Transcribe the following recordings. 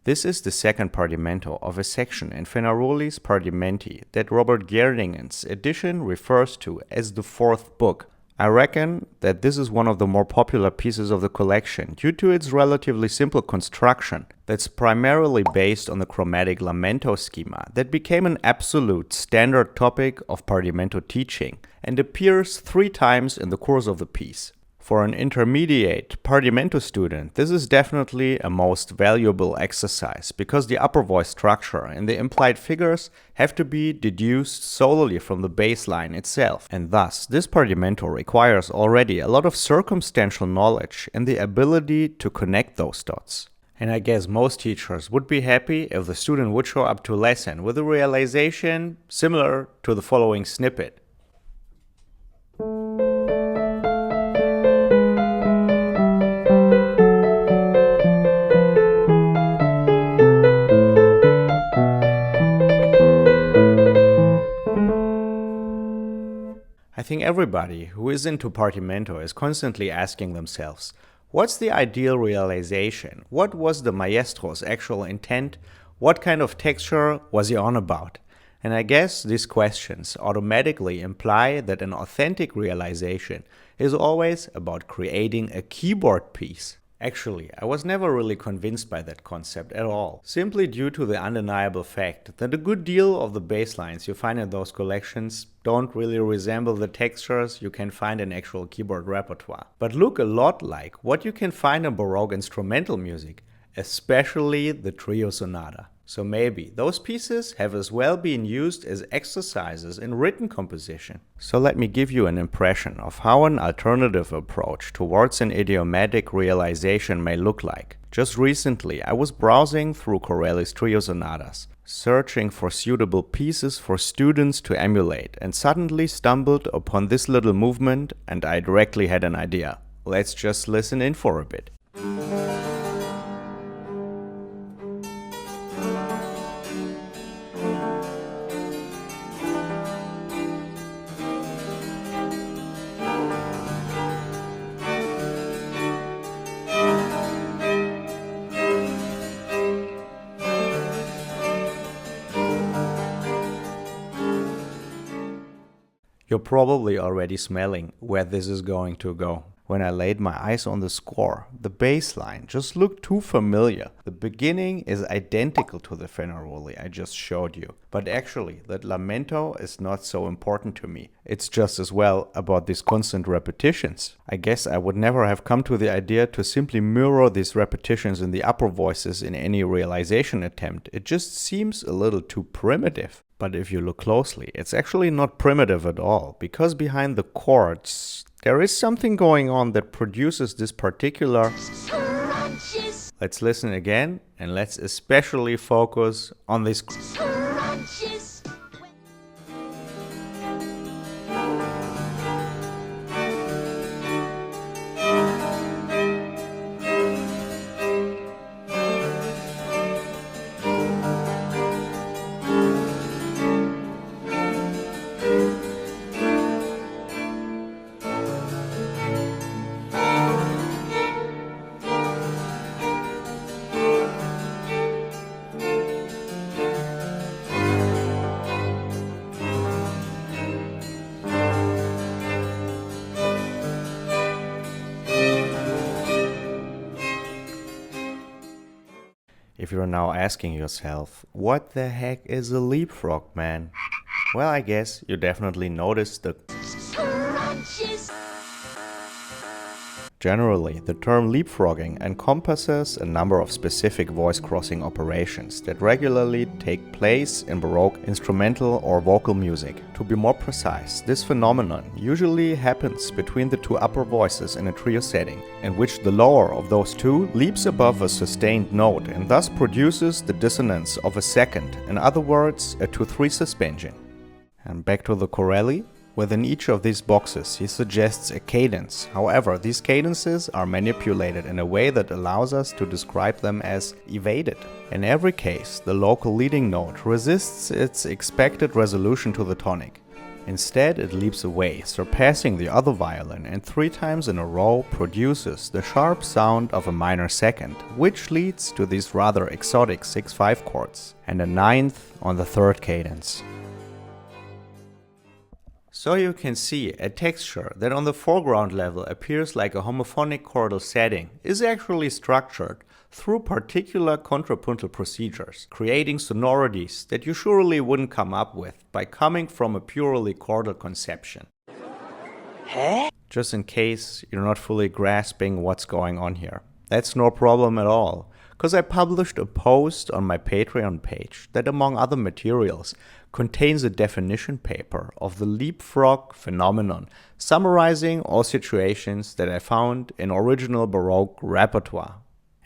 This is the second Partimento of a section in Fenaroli's Partimenti that Robert Gerdingen's edition refers to as the fourth book. I reckon that this is one of the more popular pieces of the collection due to its relatively simple construction that's primarily based on the chromatic lamento schema that became an absolute standard topic of Partimento teaching and appears 3 times in the course of the piece. For an intermediate Partimento student, this is definitely a most valuable exercise because the upper voice structure and the implied figures have to be deduced solely from the bass line itself, and thus this Partimento requires already a lot of circumstantial knowledge and the ability to connect those dots. And I guess most teachers would be happy if the student would show up to lesson with a realization similar to the following snippet. I think everybody who is into Partimento is constantly asking themselves, what's the ideal realization? What was the maestro's actual intent? What kind of texture was he on about? And I guess these questions automatically imply that an authentic realization is always about creating a keyboard piece. Actually, I was never really convinced by that concept at all, simply due to the undeniable fact that a good deal of the bass lines you find in those collections don't really resemble the textures you can find in actual keyboard repertoire, but look a lot like what you can find in Baroque instrumental music, especially the trio sonata. So maybe those pieces have as well been used as exercises in written composition. So let me give you an impression of how an alternative approach towards an idiomatic realization may look like. Just recently I was browsing through Corelli's trio sonatas, searching for suitable pieces for students to emulate, and suddenly stumbled upon this little movement and I directly had an idea. Let's just listen in for a bit. You're probably already smelling where this is going to go. When I laid my eyes on the score, the bass line just looked too familiar. The beginning is identical to the Fenaroli I just showed you. But actually, that lamento is not so important to me. It's just as well about these constant repetitions. I guess I would never have come to the idea to simply mirror these repetitions in the upper voices in any realization attempt. It just seems a little too primitive. But if you look closely, it's actually not primitive at all, because behind the chords, there is something going on that produces this particular crunches. Let's listen again, and let's especially focus on this crunches. If you're now asking yourself, what the heck is a leapfrog, man? Well, I guess you definitely noticed the crunches. Generally, the term leapfrogging encompasses a number of specific voice-crossing operations that regularly take place in Baroque instrumental or vocal music. To be more precise, this phenomenon usually happens between the two upper voices in a trio setting, in which the lower of those two leaps above a sustained note and thus produces the dissonance of a second, in other words, a 2-3 suspension. And back to the Corelli. Within each of these boxes, he suggests a cadence. However, these cadences are manipulated in a way that allows us to describe them as evaded. In every case, the local leading note resists its expected resolution to the tonic. Instead, it leaps away, surpassing the other violin, and 3 times in a row produces the sharp sound of a minor second, which leads to these rather exotic 6/5 chords, and a 9th on the 3rd cadence. So you can see a texture that on the foreground level appears like a homophonic chordal setting is actually structured through particular contrapuntal procedures, creating sonorities that you surely wouldn't come up with by coming from a purely chordal conception. Just in case you're not fully grasping what's going on here. That's no problem at all, because I published a post on my Patreon page that, among other materials, contains a definition paper of the leapfrog phenomenon, summarizing all situations that I found in original Baroque repertoire.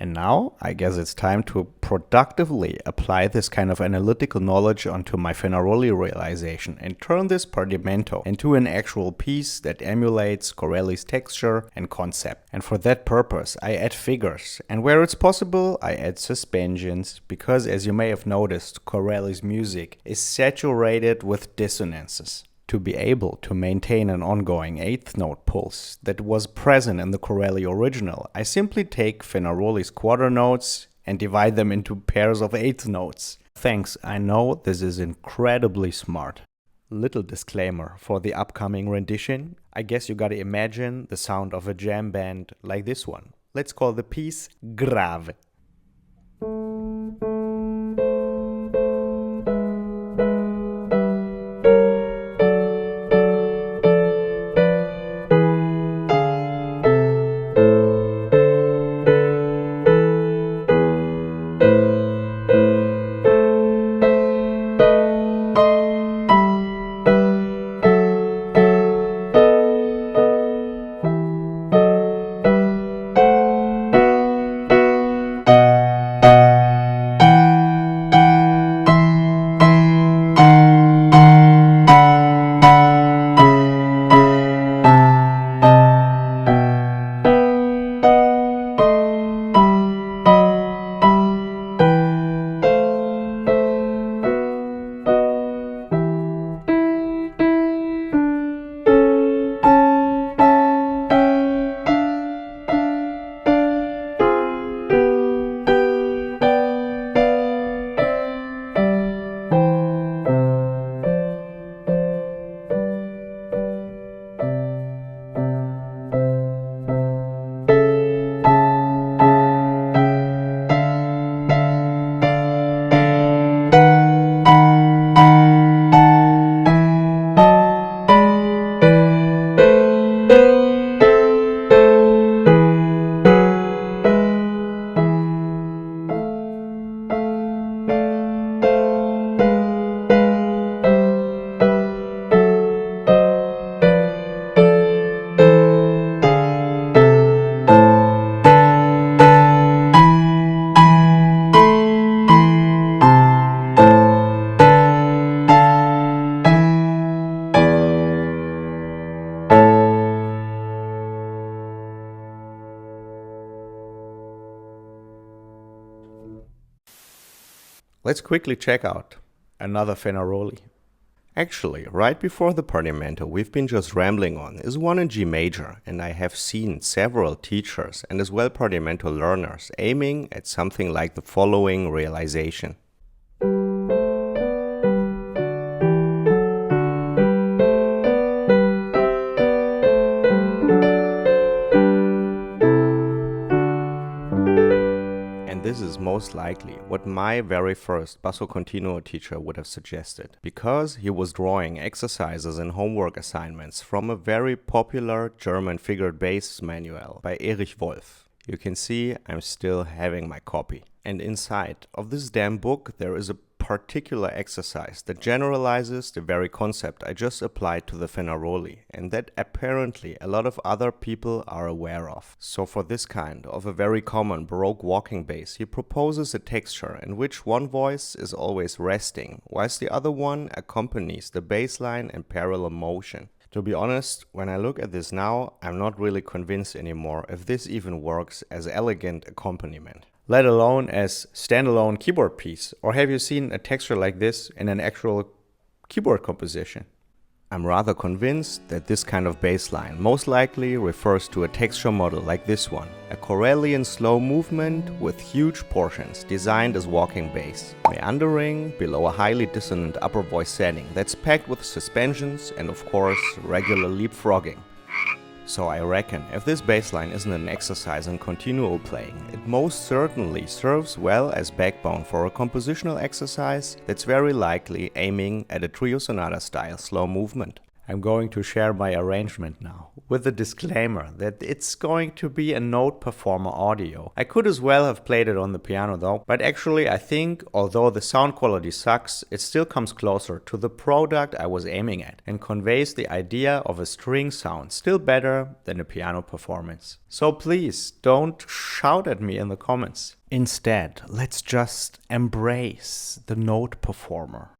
And now, I guess it's time to productively apply this kind of analytical knowledge onto my Fenaroli realization and turn this Partimento into an actual piece that emulates Corelli's texture and concept. And for that purpose, I add figures, and where it's possible, I add suspensions, because as you may have noticed, Corelli's music is saturated with dissonances. To be able to maintain an ongoing 8th note pulse that was present in the Corelli original, I simply take Fenaroli's quarter notes and divide them into pairs of 8th notes. Thanks, I know this is incredibly smart. Little disclaimer for the upcoming rendition. I guess you gotta imagine the sound of a jam band like this one. Let's call the piece Grave. Let's quickly check out another Fenaroli. Actually, right before the Partimento we've been just rambling on is one in G major, and I have seen several teachers and as well Partimento learners aiming at something like the following realization. This is most likely what my very first basso continuo teacher would have suggested, because he was drawing exercises and homework assignments from a very popular German figured bass manual by Erich Wolf. You can see I'm still having my copy. And inside of this damn book there is a particular exercise that generalizes the very concept I just applied to the Fenaroli, and that apparently a lot of other people are aware of. So for this kind of a very common Baroque walking bass, he proposes a texture in which one voice is always resting, whilst the other one accompanies the bass line in parallel motion. To be honest, when I look at this now, I'm not really convinced anymore if this even works as elegant accompaniment, let alone as standalone keyboard piece. Or have you seen a texture like this in an actual keyboard composition? I'm rather convinced that this kind of bass line most likely refers to a texture model like this one, a Corelli slow movement with huge portions designed as walking bass, meandering below a highly dissonant upper voice setting that's packed with suspensions and of course regular leapfrogging. So I reckon if this bass line isn't an exercise in continual playing, it most certainly serves well as backbone for a compositional exercise that's very likely aiming at a trio sonata style slow movement. I'm going to share my arrangement now, with the disclaimer that it's going to be a note performer audio. I could as well have played it on the piano though, but actually I think although the sound quality sucks, it still comes closer to the product I was aiming at and conveys the idea of a string sound still better than a piano performance. So please don't shout at me in the comments. Instead, let's just embrace the note performer.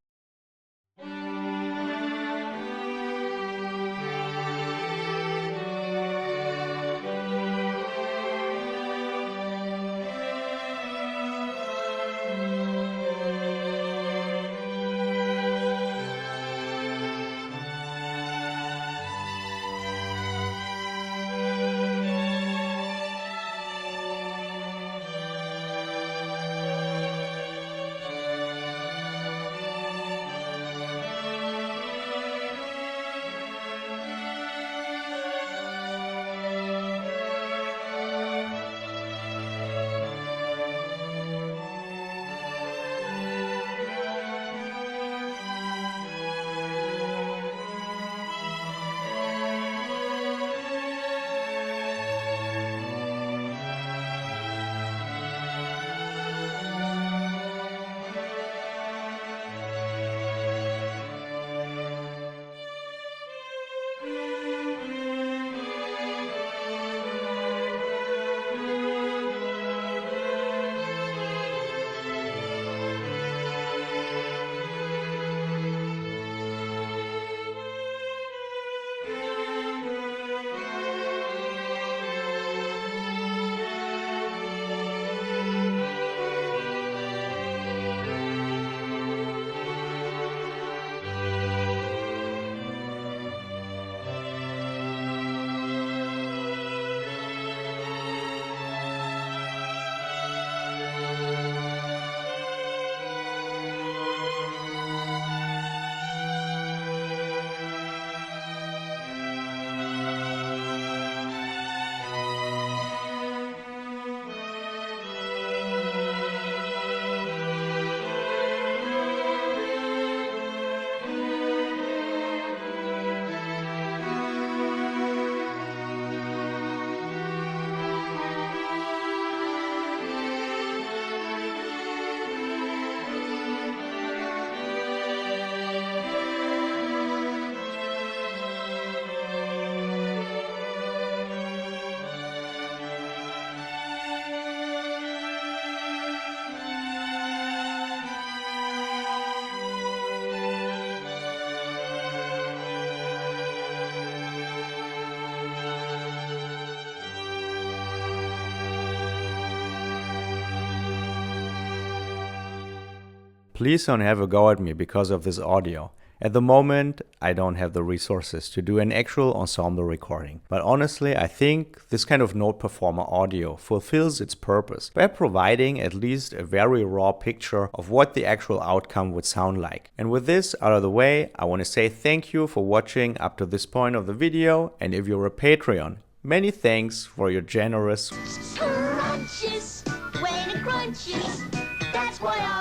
Please don't have a go at me because of this audio. At the moment, I don't have the resources to do an actual ensemble recording. But honestly, I think this kind of note performer audio fulfills its purpose by providing at least a very raw picture of what the actual outcome would sound like. And with this out of the way, I want to say thank you for watching up to this point of the video. And if you're a Patreon, many thanks for your generous Crunches when it crunches. That's why